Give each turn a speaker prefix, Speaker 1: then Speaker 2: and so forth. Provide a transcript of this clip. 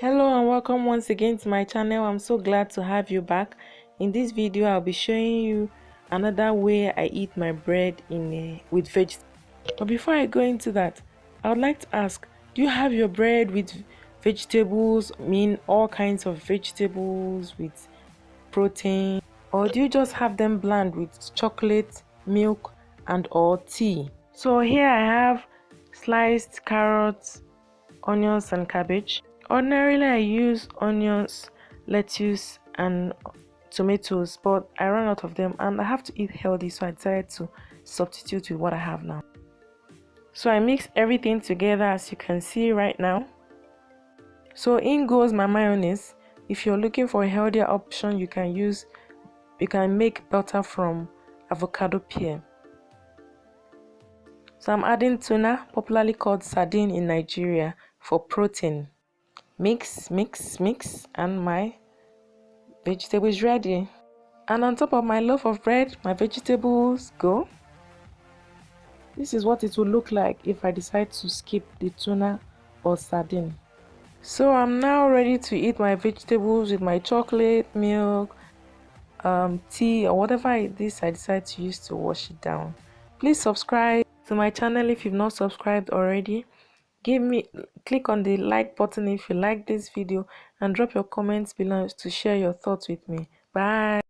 Speaker 1: Hello and welcome once again to my channel. I'm so glad to have you back. In this video I'll be showing you another way I eat my bread with veggies. But before I go into that, I would like to ask, do you have your bread with vegetables, all kinds of vegetables with protein, or do you just have them bland with chocolate, milk and or tea? So here I have sliced carrots, onions and cabbage. Ordinarily I use onions, lettuce and tomatoes, but I ran out of them and I have to eat healthy, so I decided to substitute with what I have now. So I mix everything together as you can see right now. So in goes my mayonnaise. If you're looking for a healthier option, you can make butter from avocado pear. So I'm adding tuna, popularly called sardine in Nigeria, for protein. Mix, and my vegetable is ready. And on top of my loaf of bread, my vegetables go. This is what it will look like if I decide to skip the tuna or sardine. So I'm now ready to eat my vegetables with my chocolate, milk, tea, or whatever it is I decide to use to wash it down. Please subscribe to my channel if you've not subscribed already. Click on the like button if you like this video and drop your comments below to share your thoughts with me. Bye.